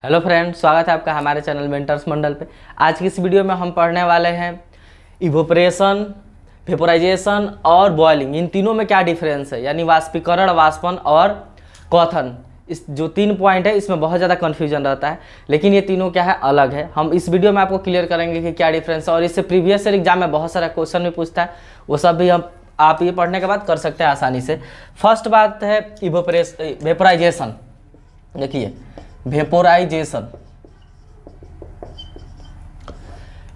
Hello friends, स्वागत है आपका हमारे चैनल मेंटर्स मंडल पे। आज की इस वीडियो में हम पढ़ने वाले हैं इवोपरेशन, वेपोराइजेशन और बॉइलिंग, इन तीनों में क्या डिफरेंस है, यानी वाष्पीकरण, वाष्पन और क्वथन। इस जो 3 पॉइंट है इसमें बहुत ज़्यादा कन्फ्यूजन रहता है, लेकिन ये तीनों क्या है, अलग है। हम इस वीडियो में आपको क्लियर करेंगे कि क्या डिफरेंस है, और इससे प्रीवियस ईयर एग्जाम में बहुत सारा क्वेश्चन भी पूछता है, वो सब भी आप ये पढ़ने के बाद कर सकते हैं आसानी से। फर्स्ट बात है वेपोराइजेशन। देखिए, वेपोराइजेशन,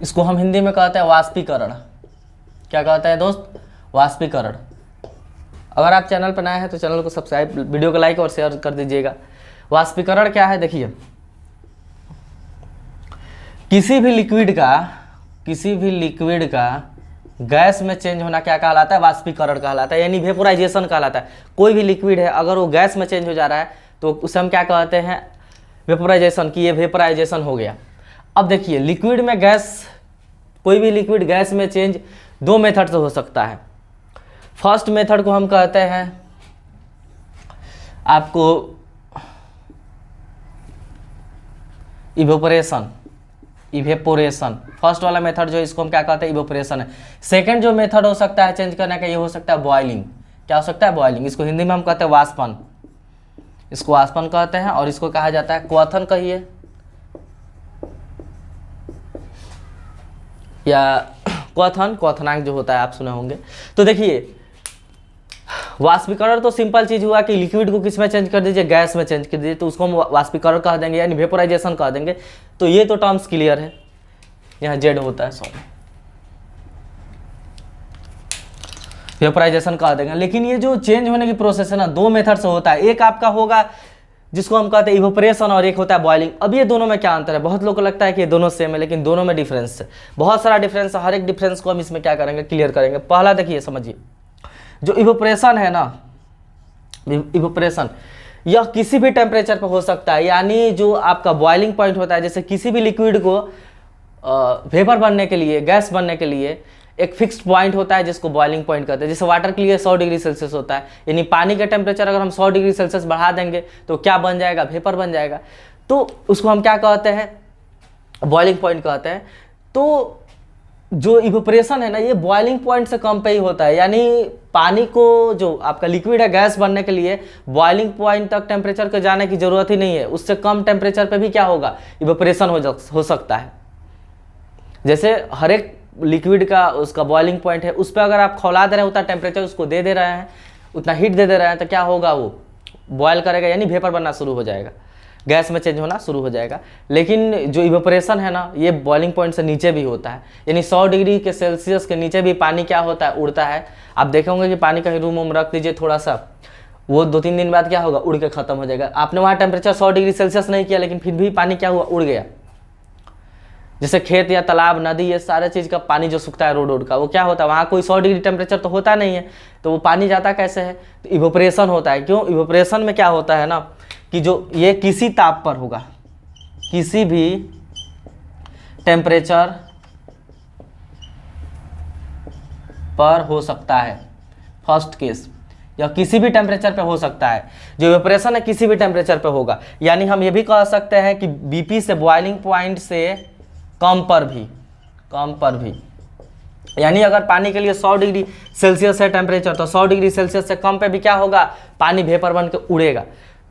इसको हम हिंदी में कहते हैं वाष्पीकरण। क्या कहते हैं दोस्त? वाष्पीकरण। अगर आप चैनल पर नए हैं तो चैनल को सब्सक्राइब, वीडियो को लाइक और शेयर कर दीजिएगा। वाष्पीकरण क्या है? देखिए, किसी भी लिक्विड का गैस में चेंज होना क्या कहलाता है? वाष्पीकरण कहलाता है, यानी वेपोराइजेशन कहलाता है। कोई भी लिक्विड है अगर वो गैस में चेंज हो जा रहा है तो उसे हम क्या कहते हैं? वेपोराइजेशन। की ये वेपोराइजेशन हो गया। अब देखिए, लिक्विड में गैस, कोई भी लिक्विड गैस में चेंज 2 मेथड से हो सकता है। फर्स्ट मेथड को हम कहते हैं आपको इवेपोरेशन। फर्स्ट वाला मेथड जो है इसको हम क्या कहते हैं? इवेपोरेशन है। सेकंड जो मेथड हो सकता है चेंज करने का, ये हो सकता है बॉइलिंग। क्या हो सकता है? बॉइलिंग। इसको हिंदी में हम कहते हैं वाष्पन। इसको वाष्पन कहते हैं और इसको कहा जाता है क्वथन, कहिए, या क्वथनांक जो होता है आप सुने होंगे। तो देखिए, वाष्पीकरण तो सिंपल चीज हुआ कि लिक्विड को किस में चेंज कर दीजिए? गैस में चेंज कर दीजिए, तो उसको हम वाष्पीकरण कह देंगे, यानी वेपोराइजेशन कह देंगे। तो ये तो टर्म्स क्लियर है। यहाँ जेड होता है, सॉरी, वेपोराइजेशन कह देंगे। लेकिन ये जो चेंज होने की प्रोसेस है ना, 2 मेथड से होता है। एक आपका होगा जिसको हम कहते हैं इवेपोरेशन, और एक होता है बॉइलिंग। अब ये दोनों में क्या अंतर है? बहुत लोगों को लगता है कि ये दोनों सेम है, लेकिन दोनों में डिफरेंस है, बहुत सारा डिफरेंस है। हर एक डिफरेंस को हम इसमें क्या करेंगे? क्लियर करेंगे। पहला देखिए, समझिए, जो इवेपोरेशन है ना, इवेपोरेशन यह किसी भी टेम्परेचर पर हो सकता है। यानी जो आपका बॉइलिंग पॉइंट होता है, जैसे किसी भी लिक्विड को वेपर बनने के लिए, गैस बनने के लिए एक फिक्स्ड पॉइंट होता है जिसको बॉइलिंग पॉइंट कहते हैं। जैसे वाटर के लिए 100 डिग्री सेल्सियस होता है, यानी पानी का टेम्परेचर अगर हम 100 डिग्री सेल्सियस बढ़ा देंगे तो क्या बन जाएगा? वेपर बन जाएगा। तो उसको हम क्या कहते हैं? बॉइलिंग पॉइंट कहते हैं। तो जो इवेपोरेशन है ना, ये बॉइलिंग पॉइंट से कम पे ही होता है। यानी पानी को, जो आपका लिक्विड है गैस बनने के लिए, बॉइलिंग पॉइंट तक टेम्परेचर को जाने की जरूरत ही नहीं है। उससे कम टेम्परेचर पे भी क्या होगा? इवेपोरेशन हो सकता है। जैसे हर एक लिक्विड का उसका बॉइलिंग पॉइंट है, उस पर अगर आप खौला दे रहे हैं, उतना टेम्परेचर उसको दे रहे हैं, उतना हीट दे रहे हैं, तो क्या होगा? वो बॉयल करेगा, यानी वेपर बनना शुरू हो जाएगा, गैस में चेंज होना शुरू हो जाएगा। लेकिन जो इवेपोरेशन है ना, ये बॉइलिंग पॉइंट से नीचे भी होता है, यानी 100 डिग्री के सेल्सियस के नीचे भी पानी क्या होता है? उड़ता है। आप देखेंगे कि पानी का रूम में रख दीजिए थोड़ा सा, वो 2-3 दिन बाद क्या होगा? उड़ के खत्म हो जाएगा। आपने वहाँ टेम्परेचर 100 डिग्री सेल्सियस नहीं किया, लेकिन फिर भी पानी क्या हुआ? उड़ गया। जैसे खेत या तालाब, नदी, ये सारे चीज़ का पानी जो सूखता है रोड का, वो क्या होता है? वहाँ कोई 100 डिग्री टेम्परेचर तो होता नहीं है, तो वो पानी जाता कैसे है? तो इवेपोरेशन होता है। क्यों? इवेपोरेशन में क्या होता है ना, कि जो ये किसी ताप पर होगा, किसी भी टेम्परेचर पर हो सकता है, फर्स्ट केस, या किसी भी टेम्परेचर पे हो सकता है। जो इवेपोरेशन है किसी भी टेम्परेचर पे होगा। यानी हम ये भी कह सकते हैं कि बीपी से, बॉइलिंग पॉइंट से कम पर भी, यानी अगर पानी के लिए 100 डिग्री सेल्सियस है टेम्परेचर, तो 100 डिग्री सेल्सियस से कम पे भी क्या होगा? पानी वेपर बन के उड़ेगा।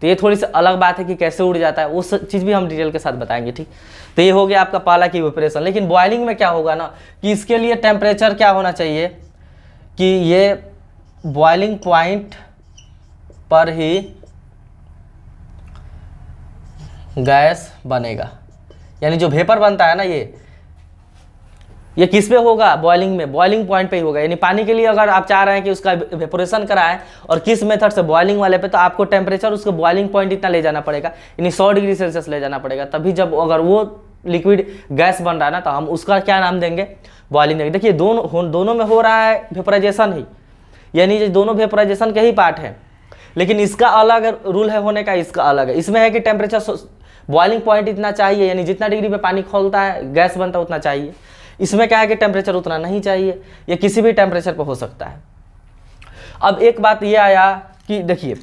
तो ये थोड़ी सी अलग बात है कि कैसे उड़ जाता है, उस चीज़ भी हम डिटेल के साथ बताएंगे, ठीक। तो ये हो गया आपका पहला की इवेपोरेशन। लेकिन बॉइलिंग में क्या होगा ना, कि इसके लिए टेम्परेचर क्या होना चाहिए? कि ये बॉइलिंग पॉइंट पर ही गैस बनेगा, यानी जो वेपर बनता है ना, ये किस पे होगा? बॉइलिंग में, बॉइलिंग पॉइंट पे ही होगा। यानी पानी के लिए अगर आप चाह रहे हैं कि उसका वेपोरेशन कराएं, और किस मेथड से? बॉइलिंग वाले पे, तो आपको टेम्परेचर उसका बॉइलिंग पॉइंट इतना ले जाना पड़ेगा, यानी 100 डिग्री सेल्सियस ले जाना पड़ेगा। तभी जब अगर वो लिक्विड गैस बन रहा है ना, तो हम उसका क्या नाम देंगे? बॉइलिंग देंगे। देखिए, दोनों में हो रहा है वेपोराइजेशन ही, यानी ये दोनों वेपोराइजेशन के ही पार्ट है। लेकिन इसका अलग रूल है होने का, इसका अलग है। इसमें है कि टेम्परेचर, बॉइलिंग पॉइंट इतना चाहिए, यानी जितना डिग्री पे पानी खोलता है, गैस बनता है, उतना चाहिए। इसमें क्या है कि टेम्परेचर उतना नहीं चाहिए, ये किसी भी टेम्परेचर पर हो सकता है। अब एक बात ये आया कि देखिए,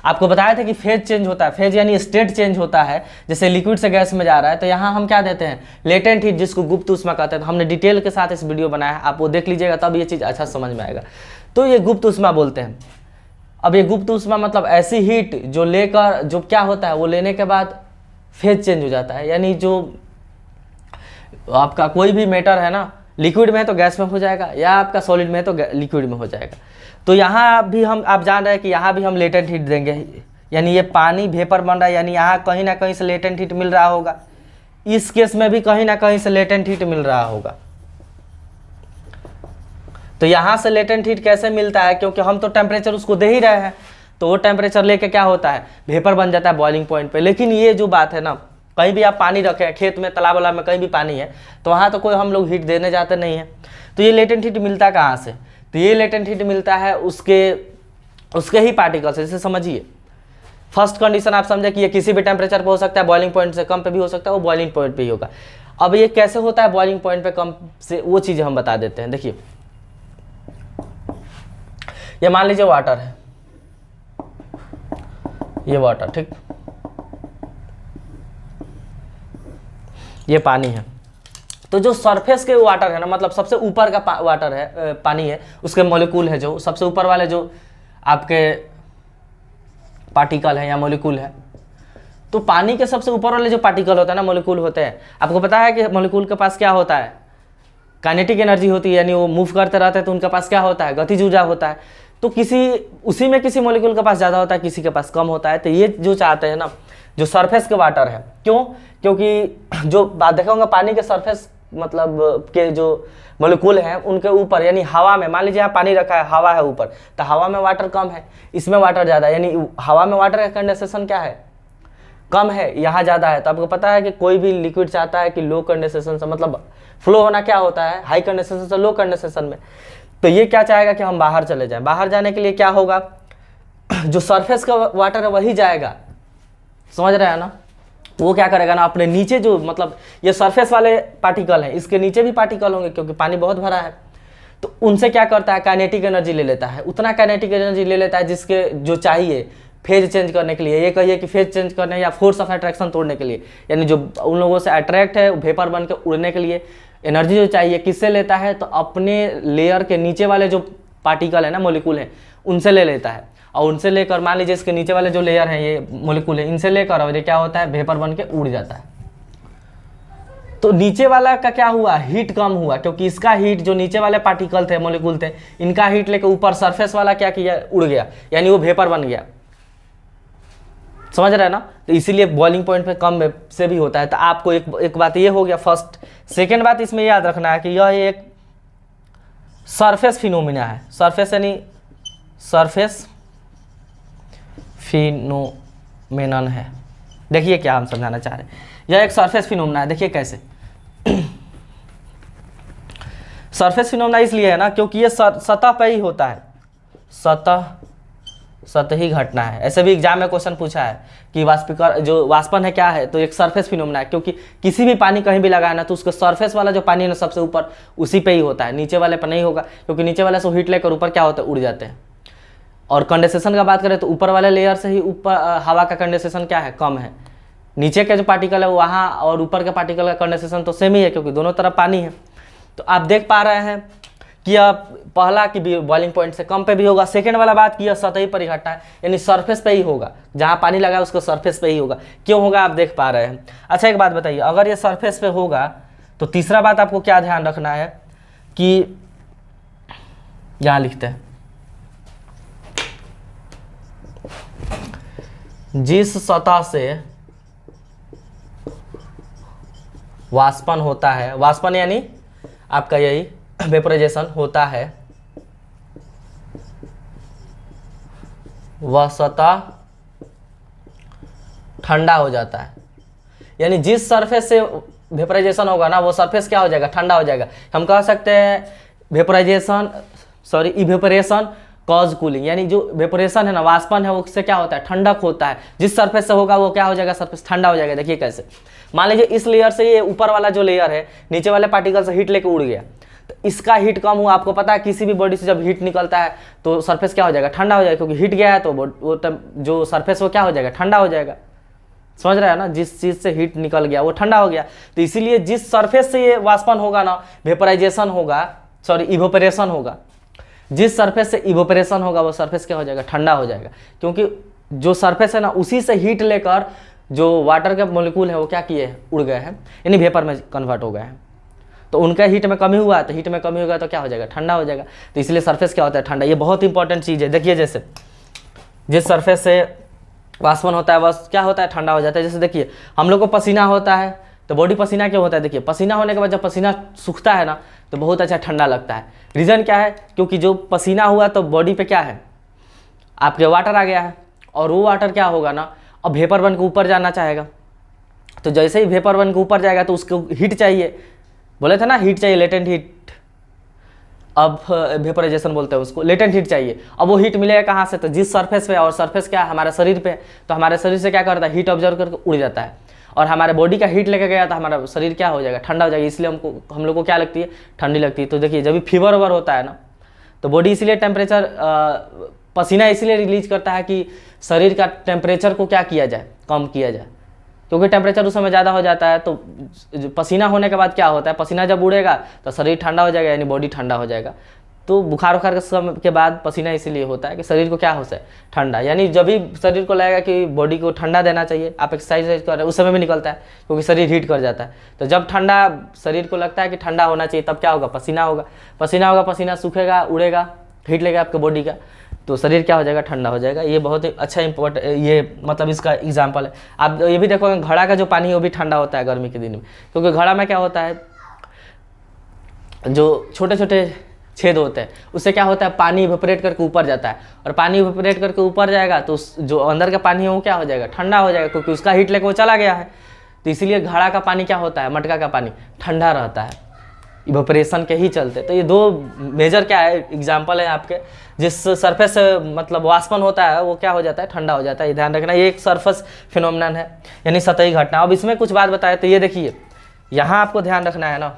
आपको बताया था कि फेज चेंज होता है, फेज यानी स्टेट चेंज होता है, जैसे लिक्विड से गैस में जा रहा है। तो यहाँ हम क्या देते हैं, लेटेंट हीट, जिसको गुप्त ऊष्मा कहते हैं। तो हमने डिटेल के साथ इस वीडियो बनाया है, आप वो देख लीजिएगा, तब ये चीज़ अच्छा समझ में आएगा। तो ये गुप्त ऊष्मा बोलते हैं। अब ये गुप्त ऊष्मा मतलब ऐसी हीट जो लेकर, जो क्या होता है, वो लेने के बाद फेज चेंज हो जाता है, यानी जो आपका कोई भी मैटर है ना, लिक्विड में है तो गैस में हो जाएगा, या आपका सॉलिड में है तो लिक्विड में हो जाएगा। तो यहाँ भी हम, आप जान रहे हैं कि यहाँ भी हम लेटेंट हीट देंगे, यानी ये पानी वेपर बन रहा है, यानी यहाँ कहीं ना कहीं से लेटेंट हीट मिल रहा होगा। इस केस में भी कहीं ना कहीं से लेटेंट हीट मिल रहा होगा। तो यहाँ से लेटेंट हीट कैसे मिलता है, क्योंकि हम तो टेम्परेचर उसको दे ही रहे हैं, तो वो टेम्परेचर लेके क्या होता है, वेपर बन जाता है बॉइलिंग पॉइंट पे। लेकिन ये जो बात है ना, कहीं भी आप पानी रखें, खेत में, तालाब वाला में, कहीं भी पानी है, तो वहाँ तो कोई हम लोग हीट देने जाते नहीं है। तो ये लेटेंट हीट मिलता है कहाँ से, तो ये लेटेंट हीट मिलता है उसके ही पार्टिकल से। जैसे समझिए, फर्स्ट कंडीशन आप समझे कि ये किसी भी टेम्परेचर पे हो सकता है, बॉइलिंग पॉइंट से कम पे भी हो सकता है, वो बॉइलिंग पॉइंट पे ही होगा। अब ये कैसे होता है बॉइलिंग पॉइंट पे कम से, वो चीज़ें हम बता देते हैं। देखिए, ये मान लीजिए वाटर है, ये वाटर, ठीक, ये पानी है। तो जो सरफेस के वाटर है ना, मतलब सबसे ऊपर का वाटर है, पानी है, उसके मॉलिक्यूल है, जो सबसे ऊपर वाले जो आपके पार्टिकल है या मॉलिक्यूल है, तो पानी के सबसे ऊपर वाले जो पार्टिकल होता है ना, मॉलिक्यूल होते हैं, आपको पता है कि मॉलिक्यूल के पास क्या होता है, काइनेटिक एनर्जी होती है, यानी वो मूव करते रहते हैं, तो उनके पास क्या होता है, गतिज ऊर्जा होता है। तो उसी में किसी मॉलिक्यूल के पास ज़्यादा होता है, किसी के पास कम होता है। तो ये जो चाहते हैं ना, जो सरफेस के वाटर है, क्यों, क्योंकि जो बात देखा पानी के सरफेस मतलब के जो मॉलिक्यूल हैं उनके ऊपर, यानी हवा में, मान लीजिए यहाँ पानी रखा है, हवा है ऊपर, तो हवा में वाटर कम है, इसमें वाटर ज़्यादा है, यानी हवा में वाटर का कंडेंसेशन क्या है, कम है, यहाँ ज़्यादा है। तो आपको पता है कि कोई भी लिक्विड चाहता है कि लो कंडेंसेशन से, मतलब फ्लो होना क्या होता है, हाई कंडेंसेशन से लो कंडेंसेशन में। तो ये क्या चाहेगा कि हम बाहर चले जाएं। बाहर जाने के लिए क्या होगा, जो सरफेस का वाटर है वही जाएगा, समझ रहे हैं ना। वो क्या करेगा ना, अपने नीचे जो, मतलब ये सरफेस वाले पार्टिकल हैं, इसके नीचे भी पार्टिकल होंगे क्योंकि पानी बहुत भरा है, तो उनसे क्या करता है, काइनेटिक एनर्जी ले लेता है, उतना काइनेटिक एनर्जी ले लेता है जिसके जो चाहिए फेज चेंज करने के लिए। ये कहिए कि फेज चेंज करने या फोर्स ऑफ अट्रैक्शन तोड़ने के लिए, यानी जो उन लोगों से अट्रैक्ट है वेपर बन के उड़ने के लिए एनर्जी जो चाहिए, किससे लेता है, तो अपने लेयर के नीचे वाले जो पार्टिकल है ना, मॉलिक्यूल है, उनसे ले लेता है। और उनसे लेकर, मान लीजिए इसके नीचे वाले जो लेयर हैं, ये मॉलिक्यूल है, इनसे लेकर और ये क्या होता है, वेपर बन के उड़ जाता है। तो नीचे वाला का क्या हुआ, हीट कम हुआ, क्योंकि इसका हीट, जो नीचे वाले पार्टिकल थे, मॉलिक्यूल थे, इनका हीट लेकर ऊपर सरफेस वाला क्या किया, उड़ गया, यानी वो वेपर बन गया, समझ रहे हैं ना। तो इसीलिए बॉइलिंग पॉइंट पे कम से भी होता है। तो आपको एक बात ये हो गया फर्स्ट। सेकेंड बात इसमें याद रखना है कि यह एक सरफेस फिनोमिना है। सरफेस यानी सरफेस फिनोमेनन है। देखिए क्या हम समझाना चाह रहे हैं, यह एक सरफेस फिनोमिना है। देखिए कैसे सरफेस फिनोमिना इसलिए है ना, क्योंकि ये सतह पर ही होता है, सतही घटना है। ऐसे भी एग्जाम में क्वेश्चन पूछा है कि जो वाष्पन है क्या है, तो एक सरफेस फिनोमिना है, क्योंकि किसी भी पानी कहीं भी लगाया ना, तो उसका सरफेस वाला जो पानी है ना, सबसे ऊपर उसी पे ही होता है, नीचे वाले पर नहीं होगा, क्योंकि नीचे वाले से हीट लेकर ऊपर क्या होता है, उड़ जाते हैं। और कंडेंसेशन का बात करें तो ऊपर वाले लेयर से ही ऊपर हवा का कंडेंसेशन क्या है, कम है। नीचे के जो पार्टिकल है वहाँ और ऊपर के पार्टिकल का कंडेंसेशन तो सेम ही है, क्योंकि दोनों तरफ पानी है। तो आप देख पा रहे हैं कि अब पहला कि बॉइलिंग पॉइंट से कम पे भी होगा। सेकेंड वाला बात कि यह सतही पर ही घटना है, यानी सरफेस पे ही होगा, जहाँ पानी लगा है उसको सरफेस पे ही होगा। क्यों होगा आप देख पा रहे हैं। अच्छा एक बात बताइए, अगर ये सरफेस पे होगा तो तीसरा बात आपको क्या ध्यान रखना है कि यहाँ लिखते हैं, जिस सतह से वाष्पन होता है, वाष्पन यानी आपका यही वेपराइजेशन होता है, वह सतह ठंडा हो जाता है। यानी जिस सरफेस से वेपराइजेशन होगा ना, वो सरफेस क्या हो जाएगा, ठंडा हो जाएगा। हम कह सकते हैं इवेपोरेशन कॉज कूलिंग, यानी जो वेपोरेशन है ना, वाष्पन है, वो उससे क्या होता है, ठंडक होता है। जिस सरफेस से होगा वो क्या हो जाएगा, सरफेस ठंडा हो जाएगा। देखिए कैसे, मान लीजिए इस लेयर से ये ऊपर वाला जो लेयर है, नीचे वाले पार्टिकल से हीट लेके उड़ गया, तो इसका हीट कम हुआ। आपको पता है किसी भी बॉडी से जब हीट निकलता है तो सरफेस क्या हो जाएगा, ठंडा हो जाएगा, क्योंकि हीट गया है तो वो जो सरफेस वो क्या हो जाएगा, ठंडा हो जाएगा। समझ रहे हैं ना, जिस चीज़ से हीट निकल गया वो ठंडा हो गया। तो इसीलिए जिस सरफेस से ये वाष्पन होगा ना, वेपराइजेशन होगा, सॉरी इवोपरेशन होगा, जिस सरफेस से इवोपरेशन होगा वो सरफेस क्या हो जाएगा, ठंडा हो जाएगा। क्योंकि जो सरफेस है ना उसी से हीट लेकर जो वाटर के मोलिक्यूल है वो क्या किए हैं, उड़ गए हैं, यानी वेपर में कन्वर्ट हो गए हैं। तो उनका हीट में कमी हुआ, तो हीट में कमी होगा तो क्या हो जाएगा, ठंडा हो जाएगा। तो इसलिए सरफेस क्या होता है, ठंडा। ये बहुत इंपॉर्टेंट चीज़ है। देखिए जैसे जिस सरफेस से वाष्पन होता है बस क्या होता है, ठंडा हो जाता है। जैसे देखिए हम लोग को पसीना होता है तो बॉडी पसीना क्यों होता है, देखिए पसीना होने के बाद जब पसीना सूखता है ना तो बहुत अच्छा ठंडा लगता है। रीज़न क्या है, क्योंकि जो पसीना हुआ तो बॉडी पे क्या है, आपके वाटर आ गया है, और वो वाटर क्या होगा ना, अब वेपर बन के ऊपर जाना चाहेगा। तो जैसे ही वेपर बन के ऊपर जाएगा तो उसको हीट चाहिए, बोले थे ना हीट चाहिए, लेटेंट हीट। अब वेपराइजेशन बोलते हैं उसको, लेटेंट हीट चाहिए। अब वो हीट मिलेगा कहाँ से, तो जिस सरफेस पे, और सरफेस क्या है, हमारे शरीर पे, तो हमारे शरीर से क्या करता है, हीट ऑब्जर्व करके उड़ जाता है, और हमारे बॉडी का हीट लेके गया तो हमारा शरीर क्या हो जाएगा, ठंडा हो जाएगा। इसलिए हम लोग को क्या लगती है, ठंडी लगती है। तो देखिए जब भी फीवर ओवर होता है ना तो बॉडी इसलिए टेम्परेचर, पसीना इसलिए रिलीज करता है कि शरीर का टेम्परेचर को क्या किया जाए, कम किया जाए, क्योंकि टेम्परेचर उस समय ज़्यादा हो जाता है। तो पसीना होने के बाद क्या होता है, पसीना जब उड़ेगा तो शरीर ठंडा हो जाएगा, यानी बॉडी ठंडा हो जाएगा। तो बुखार उखार के समय के बाद पसीना इसीलिए होता है कि शरीर को क्या हो जाए, ठंडा। यानी जब भी शरीर को लगेगा कि बॉडी को ठंडा देना चाहिए, आप एक्सरसाइज कर रहे हैं उस समय भी निकलता है, क्योंकि शरीर हीट कर जाता है। तो जब ठंडा शरीर को लगता है कि ठंडा होना चाहिए तब क्या होगा, पसीना होगा, पसीना होगा, पसीना सूखेगा, उड़ेगा, हीट लेगा आपके बॉडी का, तो शरीर क्या हो जाएगा, ठंडा हो जाएगा। ये बहुत ही अच्छा ये मतलब इसका एग्जाम्पल है। आप ये भी देखोगे घड़ा का जो पानी है वो भी ठंडा होता है गर्मी के दिन में, क्योंकि घड़ा में क्या होता है, जो छोटे छोटे छेद होते हैं उससे क्या होता है, पानी इवेपोरेट करके ऊपर जाता है, और पानी इवेपोरेट करके ऊपर जाएगा तो जो अंदर का पानी है वो क्या हो जाएगा, ठंडा हो जाएगा, क्योंकि उसका हीट लेकर वो चला गया है। तो इसीलिए घड़ा का पानी क्या होता है, मटका का पानी ठंडा रहता है, इवेपोरेशन के ही चलते। तो ये दो मेजर क्या है, एग्जाम्पल है आपके, जिस सरफेस मतलब वाष्पन होता है वो क्या हो जाता है, ठंडा हो जाता है। ये ध्यान रखना, ये एक सरफेस फिनोमेनन है, यानी सतही घटना। अब इसमें कुछ बात बताए तो ये देखिए, यहाँ आपको ध्यान रखना है ना,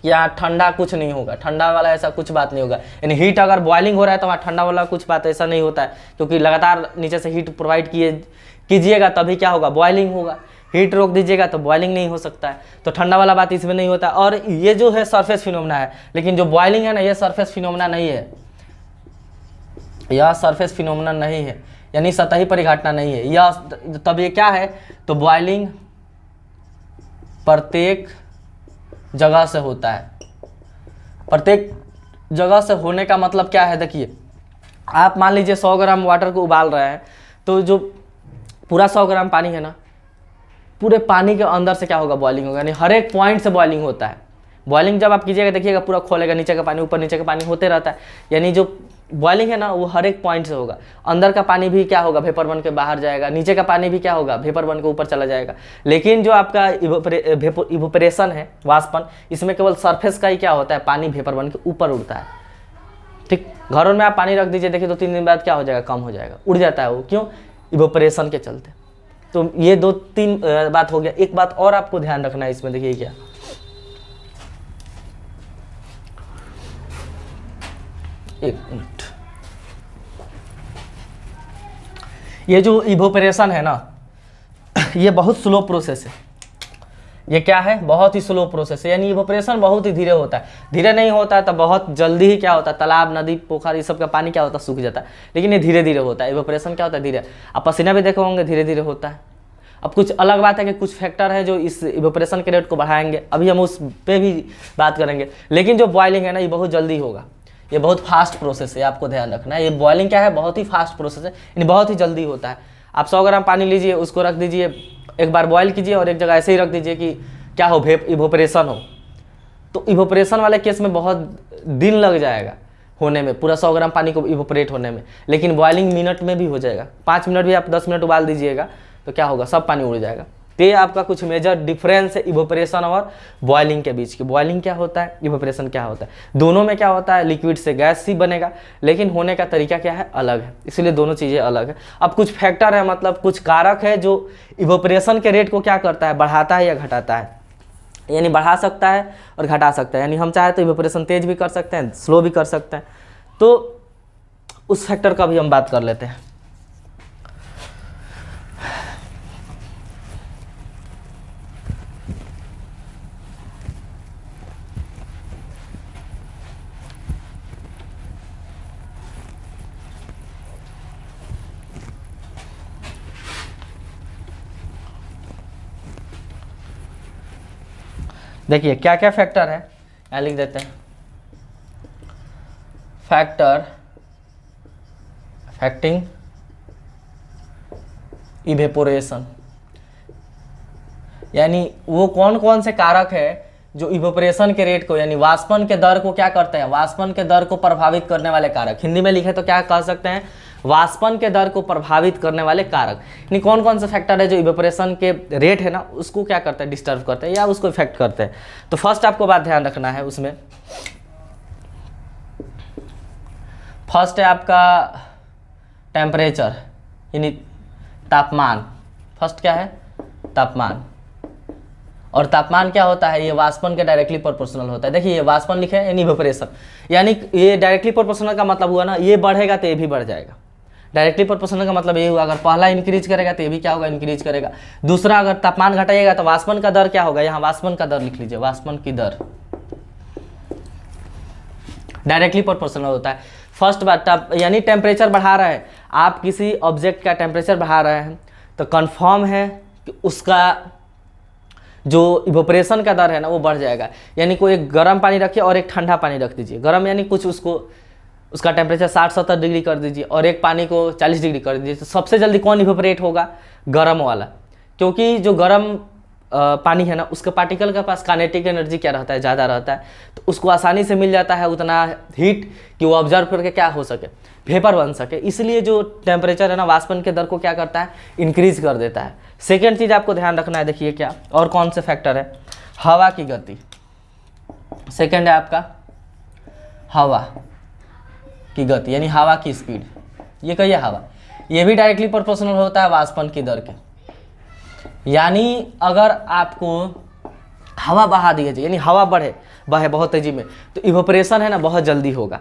यहाँ ठंडा कुछ नहीं होगा, ठंडा वाला ऐसा कुछ बात नहीं होगा। यानी हीट अगर बॉइलिंग हो रहा है तो वहाँ ठंडा वाला कुछ बात ऐसा नहीं होता है, क्योंकि लगातार नीचे से हीट प्रोवाइड कीजिएगा तभी क्या होगा, बॉइलिंग होगा। हीट रोक दीजिएगा तो बॉइलिंग नहीं हो सकता है, तो ठंडा वाला बात इसमें नहीं होता। और ये जो है सरफेस फिनोमेना है, लेकिन जो बॉइलिंग है ना ये सरफेस फिनोमेना नहीं है, यह सरफेस फिनोमेना नहीं है, यानी सतही परिघटना नहीं है यह। तब ये क्या है, तो बॉइलिंग प्रत्येक जगह से होता है। प्रत्येक जगह से होने का मतलब क्या है, देखिए आप मान लीजिए 100 ग्राम वाटर को उबाल रहे हैं, तो जो पूरा 100 ग्राम पानी है ना, पूरे पानी के अंदर से क्या होगा, बॉइलिंग होगा, यानी हर एक पॉइंट से बॉइलिंग होता है। बॉइलिंग जब आप कीजिएगा देखिएगा पूरा खोलेगा, नीचे का पानी ऊपर, नीचे का पानी होते रहता है, यानी जो बॉइलिंग है ना वो हर एक पॉइंट से होगा। अंदर का पानी भी क्या होगा, वेपर बन के बाहर जाएगा, नीचे का पानी भी क्या होगा, वेपर बन के ऊपर चला जाएगा। लेकिन जो आपका इवोपरेशन है, वाष्पन, इसमें केवल सरफेस का ही क्या होता है, पानी वेपर बन के ऊपर उड़ता है। ठीक, घरों में आप पानी रख दीजिए, देखिए 2-3 दिन बाद क्या हो जाएगा, कम हो जाएगा, उड़ जाता है वो, क्यों, इवोपरेशन के चलते। तो ये 2-3 बात हो गया। एक बात और आपको ध्यान रखना है इसमें, देखिए क्या, एक मिनट, ये जो इवोपरेशन है ना ये बहुत स्लो प्रोसेस है। ये क्या है, बहुत ही स्लो प्रोसेस है, यानी इवोपरेशन बहुत ही धीरे होता है। धीरे नहीं होता है तो बहुत जल्दी ही क्या होता है, तालाब, नदी, पोखर, ये सब का पानी क्या होता है, सूख जाता है। लेकिन ये धीरे धीरे होता है, इवोपरेशन क्या होता है, धीरे। आप पसीना भी देखे होंगे, धीरे धीरे होता है। अब कुछ अलग बात है कि कुछ फैक्टर है जो इस इवोपरेशन के रेट को बढ़ाएंगे, अभी हम उस पर भी बात करेंगे। लेकिन जो बॉइलिंग है ना ये बहुत जल्दी होगा, ये बहुत फास्ट प्रोसेस है, आपको ध्यान रखना है। ये बॉइलिंग क्या है, बहुत ही फास्ट प्रोसेस है, यानी बहुत ही जल्दी होता है। आप 100 ग्राम पानी लीजिए, उसको रख दीजिए, एक बार बॉयल कीजिए और एक जगह ऐसे ही रख दीजिए कि क्या हो, इवोपरेशन हो। तो इवोपरेशन वाले केस में बहुत दिन लग जाएगा होने में, पूरा 100 ग्राम पानी को इवोपरेट होने में। लेकिन बॉइलिंग मिनट में भी हो जाएगा, 5 मिनट भी आप 10 मिनट उबाल दीजिएगा तो क्या होगा, सब पानी उड़ जाएगा। तो ये आपका कुछ मेजर डिफरेंस है इवोपरेशन और बॉइलिंग के बीच की। बॉइलिंग क्या होता है, इवोपरेशन क्या होता है। दोनों में क्या होता है, लिक्विड से गैस ही बनेगा, लेकिन होने का तरीका क्या है, अलग है, इसलिए दोनों चीज़ें अलग है। अब कुछ फैक्टर है, मतलब कुछ कारक है जो इवोपरेशन के रेट को क्या करता है, बढ़ाता है या घटाता है। यानी बढ़ा सकता है और घटा सकता है, यानी हम चाहे तो इवेपोरेशन तेज भी कर सकते हैं, स्लो भी कर सकते हैं। तो उस फैक्टर का भी हम बात कर लेते हैं। देखिए क्या क्या फैक्टर है, यहाँ लिख देते हैं। फैक्टर अफेक्टिंग इवेपोरेशन, यानी वो कौन कौन से कारक है जो इवेपोरेशन के रेट को, यानी वाष्पन के दर को क्या करते हैं, वाष्पन के दर को प्रभावित करने वाले कारक। हिंदी में लिखे तो क्या कह सकते हैं, वाष्पन के दर को प्रभावित करने वाले कारक। यानी कौन कौन से फैक्टर है जो इवेपोरेशन के रेट है ना उसको क्या करते हैं, डिस्टर्ब करते हैं या उसको इफेक्ट करते हैं। तो फर्स्ट आपको बात ध्यान रखना है, उसमें फर्स्ट है आपका टेम्परेचर, यानी तापमान। फर्स्ट क्या है, तापमान। और तापमान क्या होता है, ये वाष्पन के डायरेक्टली प्रोपोर्शनल होता है। देखिए ये वाष्पन लिखे है, यानी इवेपोरेशन, यानी ये डायरेक्टली प्रोपोर्शनल का मतलब हुआ ना, ये बढ़ेगा तो ये भी बढ़ जाएगा। डायरेक्टली प्रोपोर्शनल का मतलब ये हुआ, अगर पहला इंक्रीज करेगा तो ये भी क्या होगा, इंक्रीज करेगा। दूसरा, अगर तापमान घटाइएगा तो वाष्पन का दर क्या होगा, यहाँ वाष्पन का दर लिख लीजिए, वाष्पन की दर डायरेक्टली प्रोपोर्शनल होता है। फर्स्ट बात, यानी टेम्परेचर बढ़ा रहा है, आप किसी ऑब्जेक्ट का टेम्परेचर बढ़ा रहे हैं तो कन्फर्म है कि उसका जो इवेपोरेशन का दर है ना वो बढ़ जाएगा। यानी कोई एक गर्म पानी रखिए और एक ठंडा पानी रख दीजिए, गर्म यानी कुछ उसको उसका टेम्परेचर 60-70 डिग्री कर दीजिए और एक पानी को 40 डिग्री कर दीजिए, तो सबसे जल्दी कौन इवेपोरेट होगा, गर्म वाला। क्योंकि जो गर्म पानी है ना उसके पार्टिकल के पास काइनेटिक एनर्जी क्या रहता है, ज़्यादा रहता है, तो उसको आसानी से मिल जाता है उतना हीट कि वो ऑब्जर्व करके क्या हो सके, वेपर बन सके। इसलिए जो टेम्परेचर है ना वाष्पन के दर को क्या करता है, इंक्रीज कर देता है। सेकेंड चीज़ आपको ध्यान रखना है, देखिए क्या और कौन से फैक्टर है, हवा की गति। सेकेंड है आपका हवा की गति, यानी हवा की स्पीड। ये कहिए हवा, ये भी डायरेक्टली प्रोपोर्शनल होता है वाष्पन की दर के। यानी अगर आपको हवा बहा दी जाए, यानी हवा बहे बहुत तेजी में, तो इवेपोरेशन है ना बहुत जल्दी होगा।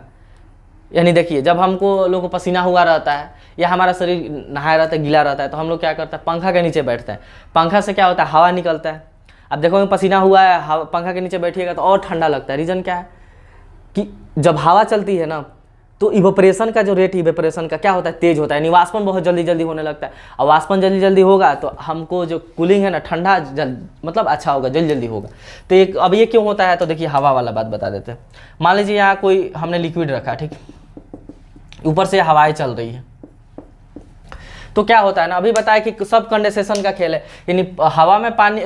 यानी देखिए जब हमको लोगों को पसीना हुआ रहता है या हमारा शरीर नहाया रहता है, गीला रहता है, तो हम लोग क्या करते हैं, पंखा के नीचे बैठते हैं। पंखा से क्या होता है, हवा निकलता है। अब देखोगे पसीना हुआ है, पंखा के नीचे बैठिएगा तो और ठंडा लगता है। रीज़न क्या है कि जब हवा चलती है ना तो इवेपोरेशन का जो रेट इवेपोरेशन का क्या होता है, तेज होता है, यानी वाष्पन बहुत जल्दी जल्दी होने लगता है। और वाष्पन जल्दी जल्दी होगा तो हमको जो कूलिंग है ना, ठंडा मतलब अच्छा होगा, जल्दी जल्दी होगा। तो एक अब ये क्यों होता है, तो देखिए हवा वाला बात बता देते हैं। मान लीजिए यहाँ कोई हमने लिक्विड रखा, ठीक, ऊपर से हवाएं चल रही है, तो क्या होता है ना, अभी बताया कि सब कंडेंसेशन का खेल है, यानी हवा में पानी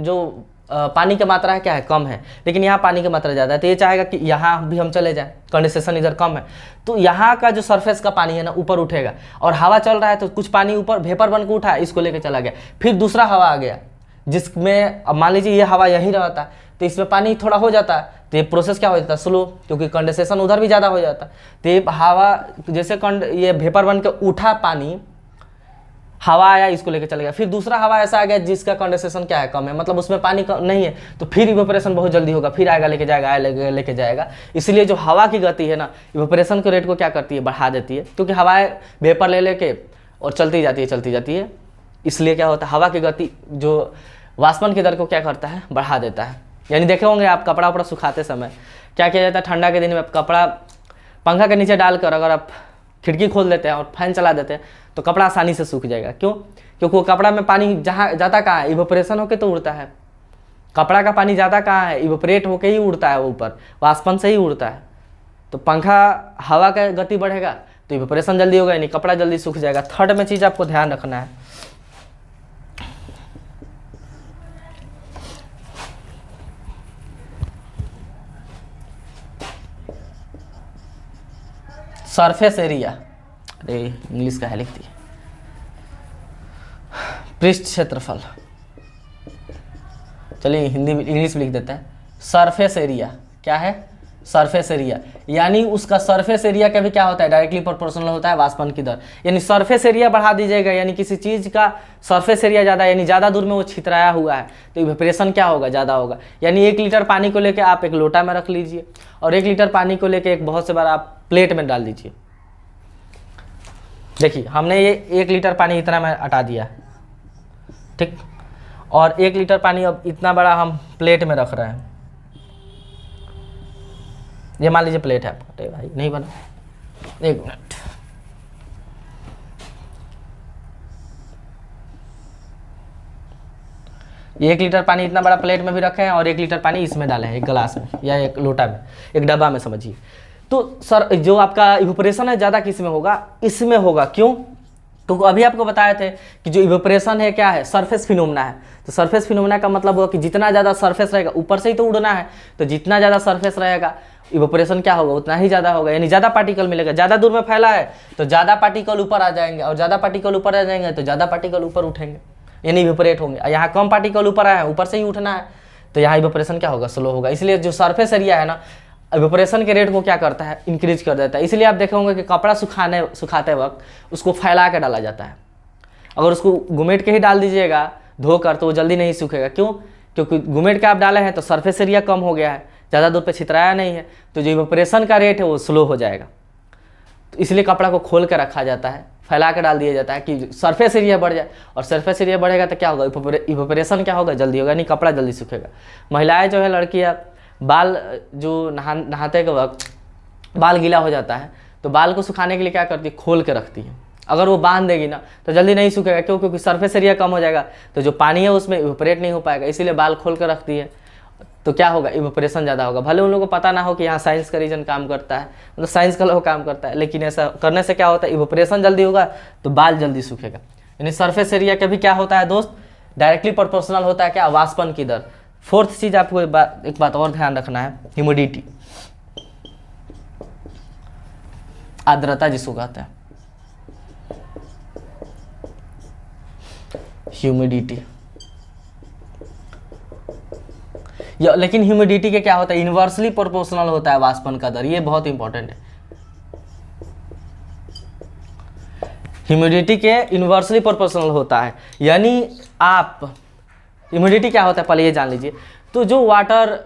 जो पानी की मात्रा है क्या है, कम है, लेकिन यहाँ पानी की मात्रा ज़्यादा है। तो ये चाहेगा कि यहाँ भी हम चले जाएं, कंडेंसेशन इधर कम है, तो यहाँ का जो सरफेस का पानी है ना ऊपर उठेगा। और हवा चल रहा है तो कुछ पानी ऊपर वेपर बन के उठा, इसको लेके चला गया। फिर दूसरा हवा आ गया जिसमें अब मान लीजिए ये हवा यहीं रहता तो इसमें पानी थोड़ा हो जाता, तो ये प्रोसेस क्या हो जाता, स्लो, क्योंकि कंडेंसेशन उधर भी ज़्यादा हो जाता। तो ये हवा जैसे ये वेपर बन के उठा पानी, हवा आया इसको लेके चले गया। फिर दूसरा हवा ऐसा आ गया जिसका कंडेंसेशन क्या है, कम है, मतलब उसमें पानी नहीं है, तो फिर इवेपोरेशन बहुत जल्दी होगा, फिर आएगा लेके जाएगा, आएगा लेके जाएगा। इसलिए जो हवा की गति है ना इवेपोरेशन के रेट को क्या करती है, बढ़ा देती है, क्योंकि हवाएं वेपर ले लेके और चलती जाती है। इसलिए क्या होता है, हवा की गति जो वाष्पन की दर को क्या करता है, बढ़ा देता है। यानी देखे होंगे आप कपड़ा उपड़ा सुखाते समय क्या किया जाता है, ठंडा के दिन में कपड़ा पंखा के नीचे डालकर अगर आप खिड़की खोल देते हैं और फैन चला देते हैं तो कपड़ा आसानी से सूख जाएगा। क्यों, क्योंकि वो कपड़ा में पानी जहाँ जाता कहाँ है, इवेपोरेशन होके तो उड़ता है। कपड़ा का पानी जाता कहाँ है, इवेपोरेट होके ही उड़ता है, वो ऊपर वाष्पन से ही उड़ता है। तो पंखा हवा का गति बढ़ेगा तो इवेपोरेशन जल्दी होगा, यानी कपड़ा जल्दी सूख जाएगा। थर्ड में चीज़ आपको ध्यान रखना है, सरफेस एरिया, अरे इंग्लिश का है लिख दिए, पृष्ठ क्षेत्रफल। चलिए हिंदी में इंग्लिश में लिख देते हैं, सरफेस एरिया क्या है, सरफेस एरिया, यानी उसका सरफेस एरिया का भी क्या होता है, डायरेक्टली प्रोपोर्शनल होता है वाष्पन की दर। यानी सरफेस एरिया बढ़ा दीजिएगा, यानी किसी चीज़ का सरफेस एरिया ज़्यादा, यानी ज़्यादा दूर में वो छितराया हुआ है तो इवेपोरेशन क्या होगा, ज़्यादा होगा। यानी 1 लीटर पानी को लेकर आप एक लोटा में रख लीजिए और 1 लीटर पानी को लेकर एक बहुत से बार आप प्लेट में डाल दीजिए। देखिए हमने ये 1 लीटर पानी इतना में हटा दिया, ठीक, और 1 लीटर पानी अब इतना बड़ा हम प्लेट में रख रहे हैं। ये मान लीजिए प्लेट है आपका, अरे भाई नहीं बना, 1 मिनट। ये 1 लीटर पानी इतना बड़ा प्लेट में भी रखे हैं और 1 लीटर पानी इसमें डाले हैं, एक गिलास में या एक लोटा में, एक डब्बा में समझिए। तो सर जो आपका इवेपोरेशन है ज़्यादा किस में होगा, इसमें होगा। क्यों? क्योंकि अभी आपको बताए थे कि जो इवेपोरेशन है क्या है, सरफेस फिनोमेना है। तो सरफेस फिनोमेना का मतलब हुआ कि जितना ज़्यादा सरफेस रहेगा, ऊपर से ही तो उड़ना है, तो जितना ज़्यादा सरफेस रहेगा इवेपोरेशन क्या होगा, उतना ही ज़्यादा होगा, यानी ज़्यादा पार्टिकल मिलेगा। ज़्यादा दूर में फैला है तो ज़्यादा पार्टिकल ऊपर आ जाएंगे, और ज़्यादा पार्टिकल ऊपर आ जाएंगे तो ज़्यादा पार्टिकल ऊपर उठेंगे, यानी इवेपोरेट होंगे। यहाँ कम पार्टिकल ऊपर आए हैं, ऊपर से ही उठना है, तो यहाँ इवेपोरेशन क्या होगा, स्लो होगा। इसलिए जो सरफेस एरिया है ना, इवेपोरेशन के रेट को क्या करता है, इंक्रीज कर देता है। इसलिए आप देखेंगे कि कपड़ा सुखाते वक्त उसको फैला के डाला जाता है। अगर उसको घुमेट के ही डाल दीजिएगा धोकर तो वो जल्दी नहीं सूखेगा। क्यों? क्योंकि घुमेट के आप डाले हैं तो सरफेस एरिया कम हो गया है, ज़्यादा दूर पे छितराया नहीं है, तो जो इवेपोरेशन का रेट है वो स्लो हो जाएगा। तो इसलिए कपड़ा को खोल कर रखा जाता है, फैला कर डाल दिया जाता है कि सरफेस एरिया बढ़ जाए, और सरफेस एरिया बढ़ेगा तो क्या होगा, इवेपोरेशन क्या होगा, जल्दी होगा, यानी कपड़ा जल्दी सूखेगा। महिलाएं जो है, लड़कियां, बाल जो नहाते के वक्त बाल गीला हो जाता है तो बाल को सुखाने के लिए क्या करती है, खोल के रखती है। अगर वो बांध देगी ना तो जल्दी नहीं सूखेगा। क्यों? क्योंकि सरफेस एरिया कम हो जाएगा, तो जो पानी है उसमें इवेपोरेट नहीं हो पाएगा, इसीलिए बाल खोल कर रखती है। तो क्या होगा, इवेपोरेशन ज़्यादा होगा। भले उन लोगों को पता ना हो कि यहाँ साइंस का रीजन काम करता है, मतलब साइंस का लॉ काम करता है, लेकिन ऐसा करने से क्या होता है, इवेपोरेशन जल्दी होगा तो बाल जल्दी सूखेगा। यानी सरफेस एरिया का भी क्या होता है दोस्त, डायरेक्टली प्रोपोर्शनल होता है क्या, वाष्पन की दर। 4th चीज़ आपको एक बात और ध्यान रखना है, ह्यूमिडिटी, आर्द्रता जिसको कहते हैं, ह्यूमिडिटी। लेकिन ह्यूमिडिटी के क्या होता है, इनवर्सली प्रोपोर्शनल होता है वाष्पन का दर। ये बहुत इंपॉर्टेंट है, ह्यूमिडिटी के इनवर्सली प्रोपोर्शनल होता है। यानी आप ह्यूमिडिटी क्या होता है पहले ये जान लीजिए। तो जो वाटर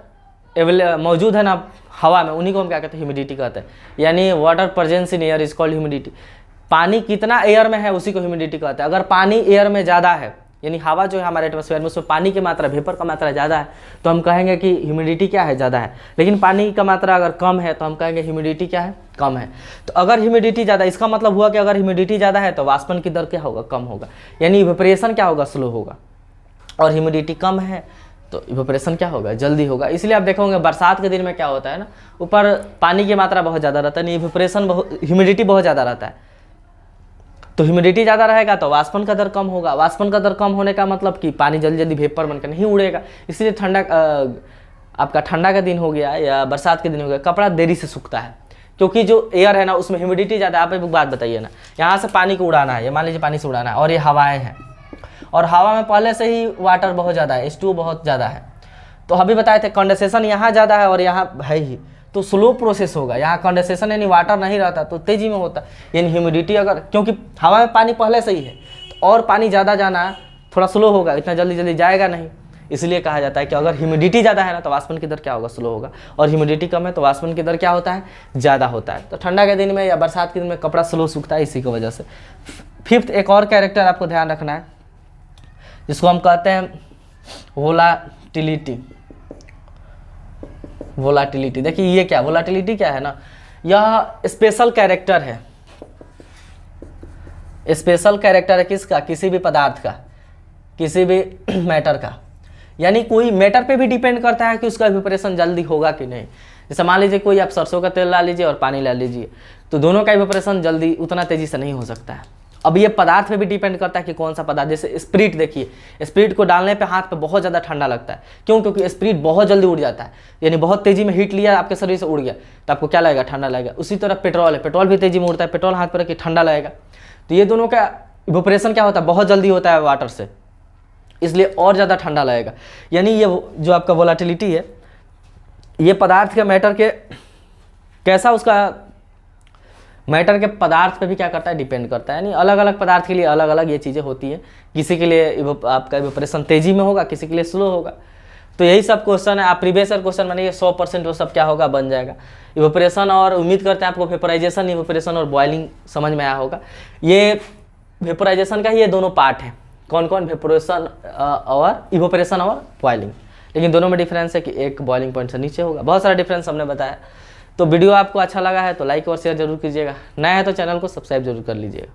मौजूद है ना हवा में, उन्हीं को हम क्या कहते हैं, ह्यूमिडिटी कहते हैं। यानी water presence in air is called humidity. पानी कितना एयर में है उसी को ह्यूमिडिटी कहते हैं। अगर पानी एयर में ज़्यादा है, यानी हवा जो है हमारे एटमॉस्फेयर में, उसमें पानी की मात्रा, वेपर का मात्रा ज़्यादा है, तो हम कहेंगे कि ह्यूमिडिटी क्या है, ज़्यादा है। लेकिन पानी का मात्रा अगर कम है तो हम कहेंगे ह्यूमिडिटी क्या है, कम है। तो अगर ह्यूमिडिटी ज़्यादा, इसका मतलब हुआ कि अगर ह्यूमिडिटी ज़्यादा है तो वाष्पन की दर क्या होगा, कम होगा, यानी इवेपोरेशन क्या होगा, स्लो होगा। और ह्यूमिडिटी कम है तो इवेपोरेशन क्या होगा, जल्दी होगा। इसलिए आप देखोगे बरसात के दिन में क्या होता है ना, ऊपर पानी की मात्रा बहुत ज़्यादा रहता है, इवेपोरेशन ह्यूमिडिटी बहुत ज़्यादा रहता है। तो ह्यूमिडिटी ज़्यादा रहेगा तो वाष्पन का दर कम होगा। वाष्पन का दर कम होने का मतलब कि पानी जल्दी जल्दी वेपर बनकर नहीं उड़ेगा। इसलिए आपका ठंडा का दिन हो गया या बरसात के दिन हो गया, कपड़ा देरी से सूखता है, क्योंकि जो एयर है ना उसमें ह्यूमिडिटी ज़्यादा। आप एक बात बताइए ना, यहाँ से पानी को उड़ाना है, ये मान लीजिए पानी से उड़ाना है, और ये हवाएँ हैं, और हवा में पहले से ही वाटर बहुत ज़्यादा है, H2O बहुत ज़्यादा है। तो अभी बताए थे कंडेंसेशन यहाँ ज़्यादा है और यहाँ है ही, तो स्लो प्रोसेस होगा। यहाँ कंडेंसेशन यानी वाटर नहीं रहता तो तेज़ी में होता, यानी ह्यूमिडिटी अगर, क्योंकि हवा में पानी पहले से ही है तो और पानी ज़्यादा जाना थोड़ा स्लो होगा, इतना जल्दी जल्दी जाएगा नहीं। इसलिए कहा जाता है कि अगर ह्यूमिडिटी ज़्यादा है ना तो वाष्पन की दर क्या होगा, स्लो होगा, और ह्यूमिडिटी कम है तो वाष्पन की दर क्या होता है, ज़्यादा होता है। तो ठंडा के दिन में या बरसात के दिन में कपड़ा स्लो सूखता है इसी की वजह से। 5th एक और कैरेक्टर आपको ध्यान रखना है, जिसको हम कहते हैं वोलाटिलिटी। वोलाटिलिटी, देखिए ये क्या, वोलाटिलिटी क्या है ना, यह स्पेशल कैरेक्टर है। स्पेशल कैरेक्टर है किसका, किसी भी पदार्थ का, किसी भी मैटर का। यानी कोई मैटर पे भी डिपेंड करता है कि उसका इवेपोरेशन जल्दी होगा कि नहीं। जैसे मान लीजिए कोई आप सरसों का तेल ला लीजिए और पानी ला लीजिए, तो दोनों का इवेपोरेशन जल्दी उतना तेज़ी से नहीं हो सकता है। अब ये पदार्थ पे भी डिपेंड करता है कि कौन सा पदार्थ। जैसे स्प्रिट देखिए, स्प्रिट को डालने पे हाथ पे बहुत ज़्यादा ठंडा लगता है। क्यों? क्योंकि स्प्रिट बहुत जल्दी उड़ जाता है, यानी बहुत तेज़ी में हीट लिया आपके शरीर से उड़ गया तो आपको क्या लगेगा, ठंडा लगेगा। उसी तरह पेट्रोल है, पेट्रोल भी तेज़ी में उड़ता है, पेट्रोल हाथ पर रखिए ठंडा लगेगा। तो ये दोनों का इवेपोरेशन क्या होता है, बहुत जल्दी होता है वाटर से, इसलिए और ज़्यादा ठंडा लगेगा। यानी ये जो आपका वोलाटिलिटी है, ये पदार्थ के मैटर के कैसा उसका मैटर के पदार्थ पे भी क्या करता है, डिपेंड करता है। यानी अलग अलग पदार्थ के लिए अलग अलग ये चीज़ें होती हैं। किसी के लिए आपका इवेपोरेशन तेजी में होगा, किसी के लिए स्लो होगा। तो यही सब क्वेश्चन है। आप प्रीवियस ईयर क्वेश्चन बनेंगे 100% वो सब क्या होगा, बन जाएगा। इवेपोरेशन, और उम्मीद करते हैं आपको वेपोराइजेशन, इवेपोरेशन और बॉइलिंग समझ में आया होगा। ये वेपोराइजेशन का ही ये दोनों पार्ट है। कौन कौन, वेपोरेशन और इवेपोरेशन और बॉइलिंग। लेकिन दोनों में डिफरेंस है कि एक बॉइलिंग पॉइंट से नीचे होगा। बहुत सारा डिफरेंस हमने बताया। तो वीडियो आपको अच्छा लगा है तो लाइक और शेयर जरूर कीजिएगा। नया है तो चैनल को सब्सक्राइब जरूर कर लीजिएगा।